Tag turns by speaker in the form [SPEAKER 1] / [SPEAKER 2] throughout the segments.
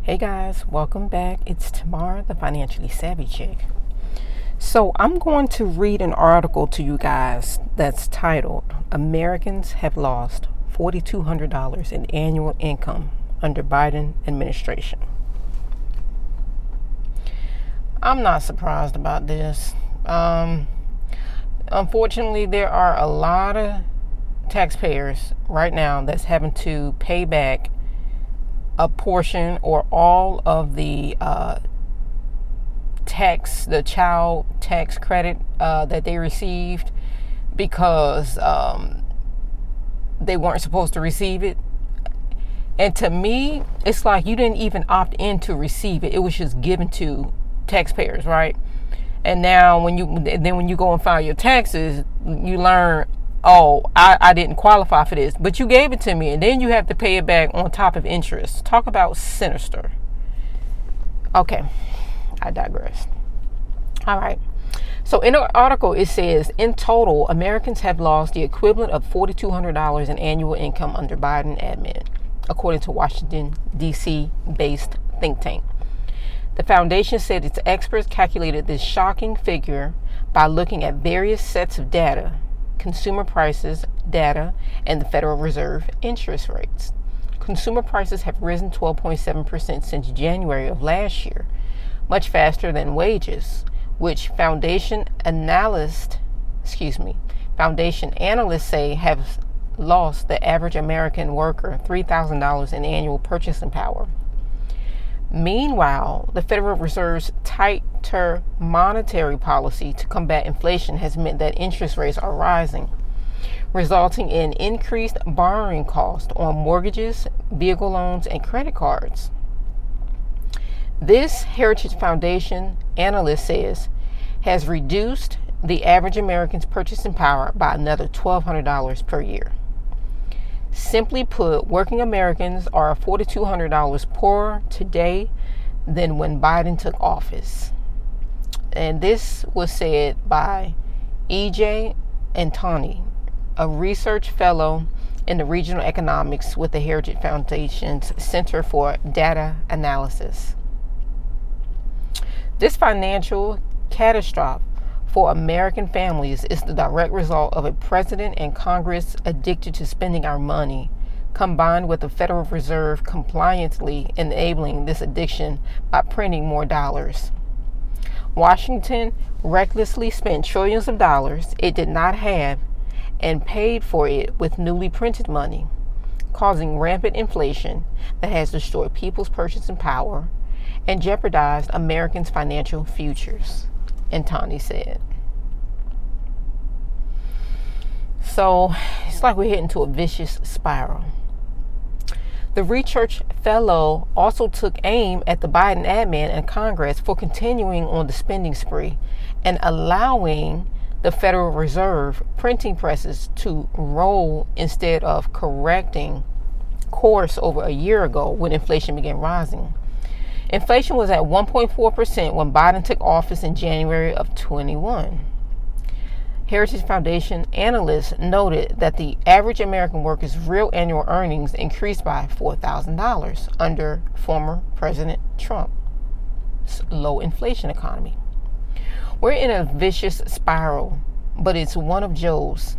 [SPEAKER 1] Hey guys, welcome back. It's Tamara, the Financially Savvy Chick. So I'm going to read an article to you guys that's titled, Americans Have Lost $4,200 in Annual Income Under Biden Administration. I'm not surprised about this. Unfortunately, there are a lot of taxpayers right now that's having to pay back a portion or all of the child tax credit that they received because they weren't supposed to receive it. And to me, it's like you didn't even opt in to receive it. It was just given to taxpayers, right? And now when you go and file your taxes, you learn, oh, I didn't qualify for this, but you gave it to me, and then you have to pay it back on top of interest. Talk about sinister. Okay, I digress. All right. So in the article, it says, in total, Americans have lost the equivalent of $4,200 in annual income under Biden admin, according to Washington, D.C. based think tank. The foundation said its experts calculated this shocking figure by looking at various sets of data, consumer prices data, and the Federal Reserve interest rates. Consumer prices have risen 12.7% since January of last year, much faster than wages, which foundation analysts say have lost the average American worker $3,000 in annual purchasing power. Meanwhile, the Federal Reserve's tighter monetary policy to combat inflation has meant that interest rates are rising, resulting in increased borrowing costs on mortgages, vehicle loans, and credit cards. This Heritage Foundation analyst says has reduced the average American's purchasing power by another $1,200 per year. Simply put, working Americans are $4,200 poorer today than when Biden took office. And this was said by E.J. Antoni, a research fellow in the regional economics with the Heritage Foundation's Center for Data Analysis. This financial catastrophe for American families is the direct result of a president and Congress addicted to spending our money, combined with the Federal Reserve compliantly enabling this addiction by printing more dollars. Washington recklessly spent trillions of dollars it did not have and paid for it with newly printed money, causing rampant inflation that has destroyed people's purchasing power and jeopardized Americans' financial futures, Antoni said. So it's like we're heading to a vicious spiral. The research fellow also took aim at the Biden admin and Congress for continuing on the spending spree and allowing the Federal Reserve printing presses to roll instead of correcting course over a year ago when inflation began rising. Inflation was at 1.4% when Biden took office in January of 21. Heritage Foundation analysts noted that the average American worker's real annual earnings increased by $4,000 under former President Trump's low inflation economy. We're in a vicious spiral, but it's one of Joe's.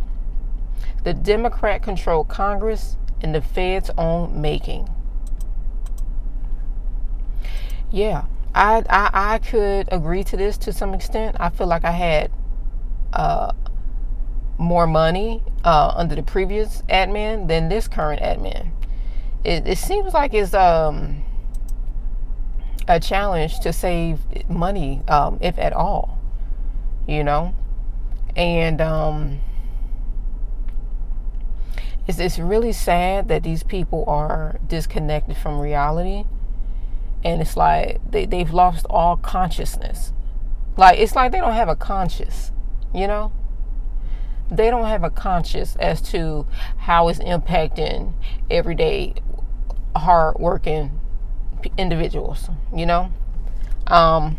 [SPEAKER 1] The Democrat-controlled Congress and the Fed's own making. Yeah, I could agree to this to some extent. I feel like I had more money under the previous admin than this current admin. It seems like it's a challenge to save money, if at all, and it's really sad that these people are disconnected from reality. And it's like they've lost all consciousness. Like, it's like they don't have a conscience, They don't have a conscience as to how it's impacting everyday hard-working individuals, Okay, I'm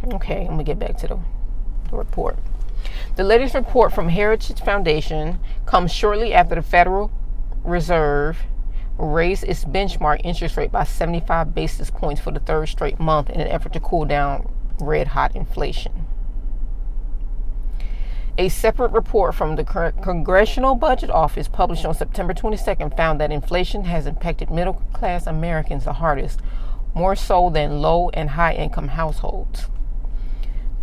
[SPEAKER 1] going to get back to the report. The latest report from Heritage Foundation comes shortly after the Federal Reserve raised its benchmark interest rate by 75 basis points for the third straight month in an effort to cool down red-hot inflation. A separate report from the Congressional Budget Office published on September 22nd found that inflation has impacted middle-class Americans the hardest, more so than low and high-income households.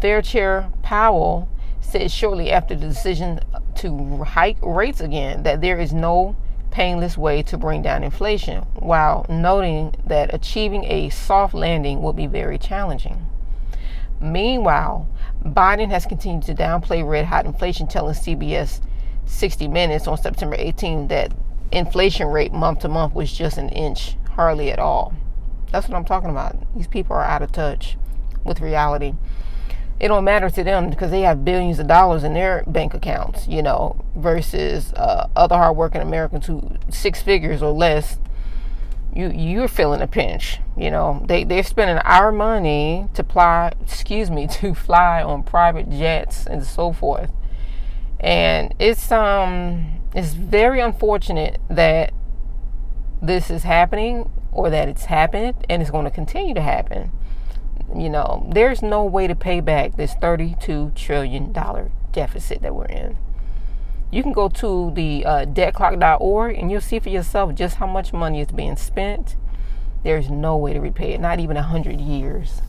[SPEAKER 1] Fed Chair Powell said shortly after the decision to hike rates again that there is no painless way to bring down inflation, while noting that achieving a soft landing will be very challenging. Meanwhile, Biden has continued to downplay red-hot inflation, telling CBS 60 Minutes on September 18 that inflation rate month to month was just an inch, hardly at all. That's what I'm talking about. These people are out of touch with reality. It don't matter to them because they have billions of dollars in their bank accounts, versus other hardworking Americans who 6 figures or less. You're feeling a pinch. They're spending our money to fly on private jets and so forth. And it's very unfortunate that this is happening, or that it's happened, and it's going to continue to happen. There's no way to pay back this $32 trillion deficit that we're in. You can go to the debtclock.org and you'll see for yourself just how much money is being spent. There's no way to repay it, not even 100 years.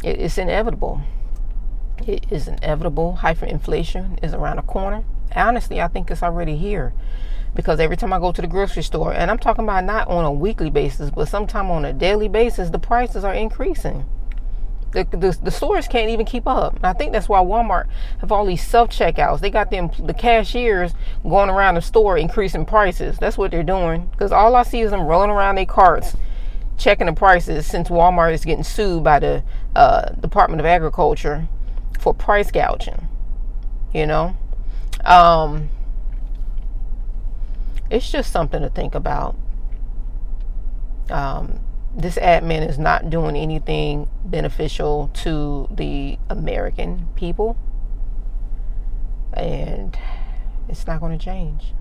[SPEAKER 1] It's inevitable. It is inevitable. Hyperinflation is around the corner. Honestly, I think it's already here. Because every time I go to the grocery store, and I'm talking about not on a weekly basis, but sometime on a daily basis, the prices are increasing. The stores can't even keep up. And I think that's why Walmart have all these self-checkouts. They got the cashiers going around the store increasing prices. That's what they're doing. Because all I see is them rolling around their carts, checking the prices, since Walmart is getting sued by the Department of Agriculture for price gouging. It's just something to think about. This admin is not doing anything beneficial to the American people, and it's not going to change.